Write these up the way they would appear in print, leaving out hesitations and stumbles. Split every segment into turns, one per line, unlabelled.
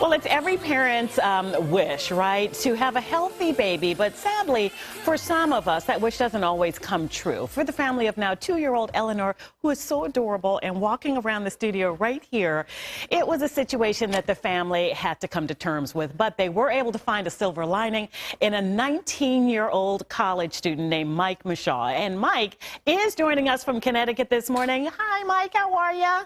Well, it's every parent's wish, right, to have a healthy baby. But sadly, for some of us, that wish doesn't always come true. For the family of now 2-year-old Eleanor, who is so adorable and walking around the studio right here, it was a situation that the family had to come to terms with. But they were able to find a silver lining in a 19-year-old college student named Mike Mishaw. And Mike is joining us from Connecticut this morning. Hi, Mike. How are you?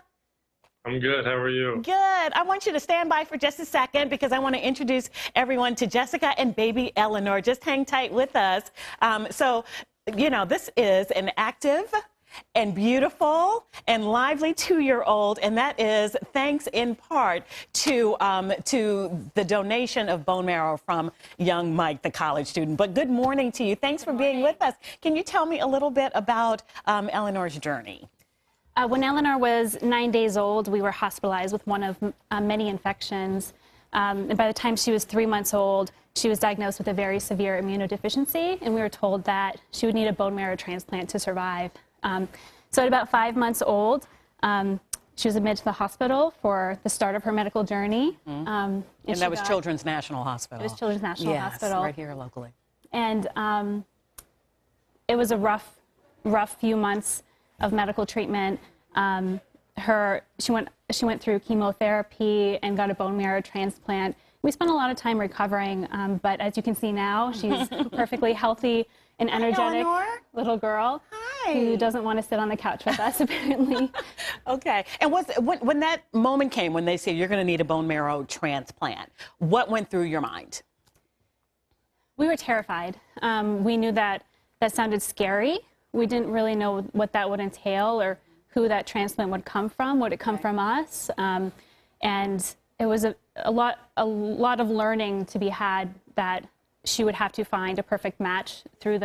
I'm good. How are you?
Good. I want you to stand by for just a second because I want to introduce everyone to Jessica and baby Eleanor. Just hang tight with us. This is an active and beautiful and lively 2-year-old, and that is thanks in part to the donation of bone marrow from young Mike, the college student. But good morning to you. Thanks for being with us. Can you tell me a little bit about Eleanor's journey?
When Eleanor was 9 days old, we were hospitalized with one of many infections. And by the time she was 3 months old, she was diagnosed with a very severe immunodeficiency, and we were told that she would need a bone marrow transplant to survive. So at about 5 months old, she was admitted to the hospital for the start of her medical journey.
And that was Children's National Hospital.
It was Children's National Hospital.
Right here locally.
And it was a rough few months of medical treatment. She went through chemotherapy and got a bone marrow transplant. We spent a lot of time recovering, but as you can see now, she's perfectly healthy and energetic little girl.
Hi.
Who doesn't want to sit on the couch with us, apparently.
Okay. And when that moment came, when they said you're going to need a bone marrow transplant, what went through your mind?
We were terrified. We knew that sounded scary. We didn't really know what that would entail or who that transplant would come from. Would it come from us? And it was a lot of learning to be had, that she would have to find a perfect match through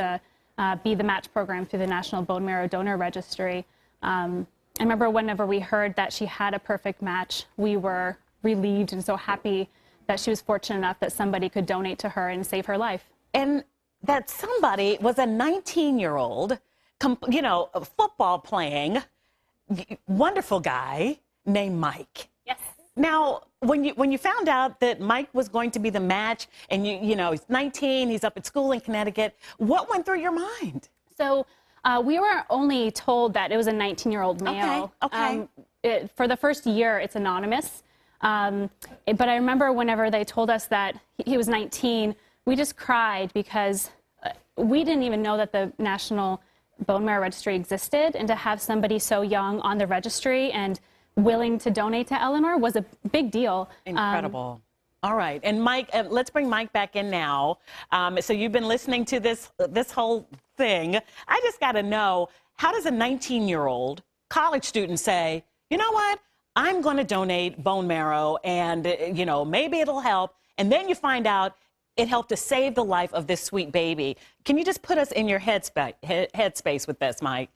Be the Match program through the National Bone Marrow Donor Registry. I remember whenever we heard that she had a perfect match, we were relieved and so happy that she was fortunate enough that somebody could donate to her and save her life.
And that somebody was a 19-year-old, football playing, wonderful guy named Mike.
Yes.
Now, when you found out that Mike was going to be the match, and he's 19, he's up at school in Connecticut, what went through your mind?
So we were only told that it was a 19-year-old male.
Okay.
For the first year, it's anonymous. But I remember whenever they told us that he was 19, we just cried because we didn't even know that the National Bone Marrow Registry existed, and to have somebody so young on the registry and willing to donate to Eleanor was a big deal.
Incredible. All right. And Mike, let's bring Mike back in now. So you've been listening to this whole thing. I just got to know, how does a 19-year-old college student say, you know what, I'm going to donate bone marrow and, maybe it'll help. And then you find out it helped to save the life of this sweet baby. Can you just put us in your headspace with this, Mike?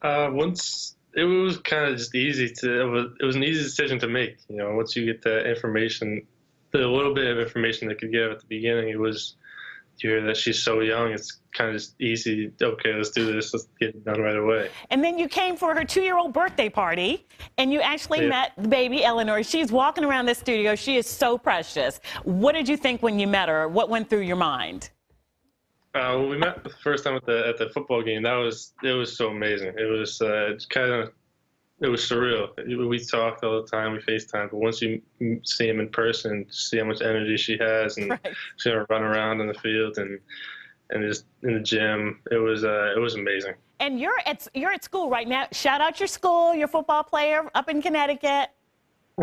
Once it was kind of just easy it was an easy decision to make. Once you get the information, the little bit of information that could get at the beginning, you hear that she's so young, it's kind of just easy. Okay, let's do this. Let's get it done right away.
And then you came for her 2-year-old birthday party, and you actually met the baby Eleanor. She's walking around the studio. She is so precious. What did you think when you met her? What went through your mind?
When we met the first time at the football game, it was so amazing. It was it was surreal. We talked all the time, we FaceTime, but once you see him in person, see how much energy she has, and see her run around in the field and just in the gym, it was amazing. And
you're at school right now. Shout out your school, your football player up in Connecticut.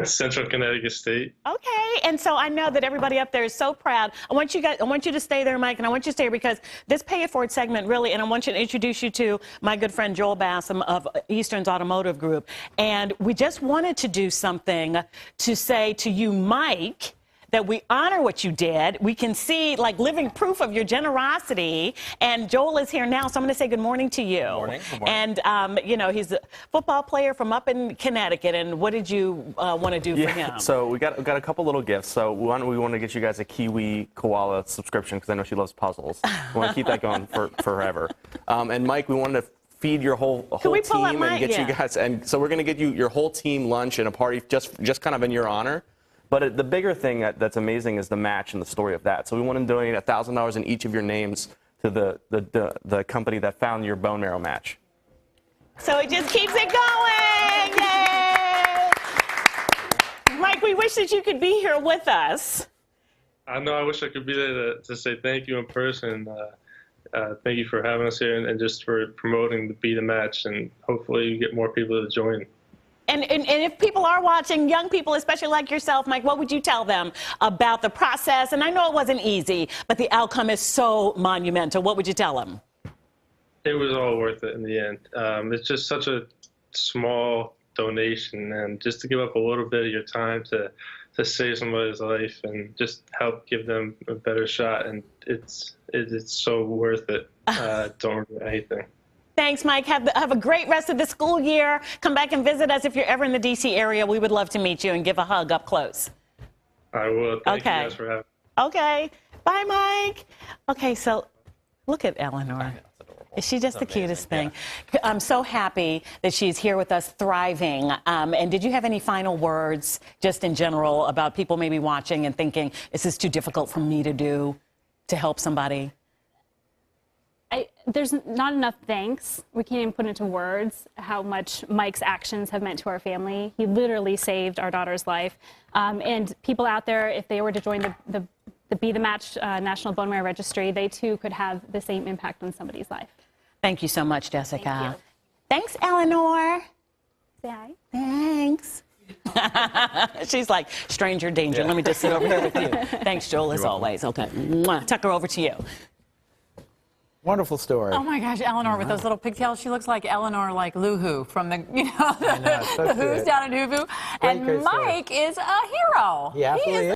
Central Connecticut State.
Okay, and so I know that everybody up there is so proud. I want you to stay there, Mike, and I want you to stay here because this Pay It Forward segment really, and I want you to introduce you to my good friend Joel Bassam of Eastern's Automotive Group. And we just wanted to do something to say to you, Mike, that we honor what you did. We can see, living proof of your generosity. And Joel is here now, so I'm going to say good morning to you. Good
morning. Good morning.
And, he's a football player from up in Connecticut. And what did you want to do for him?
So we got a couple little gifts. So one, we want to get you guys a Kiwi Koala subscription because I know she loves puzzles. We want to keep that going for forever. And Mike, we wanted to feed your whole team and get you guys. And so we're going to get you your whole team lunch and a party just kind of in your honor. But the bigger thing that's amazing is the match and the story of that. So we want to donate $1,000 in each of your names to the company that found your bone marrow match.
So it just keeps it going. Yay! Mike, we wish that you could be here with us.
I know. I wish I could be there to say thank you in person. Thank you for having us here and just for promoting the Be the Match, and hopefully you get more people to join.
And if people are watching, young people, especially like yourself, Mike, what would you tell them about the process? And I know it wasn't easy, but the outcome is so monumental. What would you tell them?
It was all worth it in the end. It's just such a small donation, and just to give up a little bit of your time to save somebody's life and just help give them a better shot, and it's so worth it. Don't regret anything.
Thanks, Mike. Have a great rest of the school year. Come back and visit us if you're ever in the D.C. area. We would love to meet you and give a hug up close.
I will. Thank you guys for having me.
Okay. Bye, Mike. Okay, so look at Eleanor. Is she just the cutest thing? Yeah. I'm so happy that she's here with us, thriving. And did you have any final words, just in general, about people maybe watching and thinking, is this too difficult for me to do to help somebody?
There's not enough thanks. We can't even put into words how much Mike's actions have meant to our family. He literally saved our daughter's life. And people out there, if they were to join the Be the Match National Bone Marrow Registry, they too could have the same impact on somebody's life.
Thank you so much, Jessica.
Thank you.
Thanks, Eleanor.
Say hi.
Thanks. She's like, stranger danger. Yeah. Let me just sit over here with you. Thanks, Joel, as always. Okay. Mwah. Tucker, over to you.
Wonderful story.
Oh my gosh, Eleanor with those little pigtails. She looks like Eleanor, like Lou-Hoo from the, the Who's down in Hoo-Hoo. And Mike is a hero.
He absolutely is.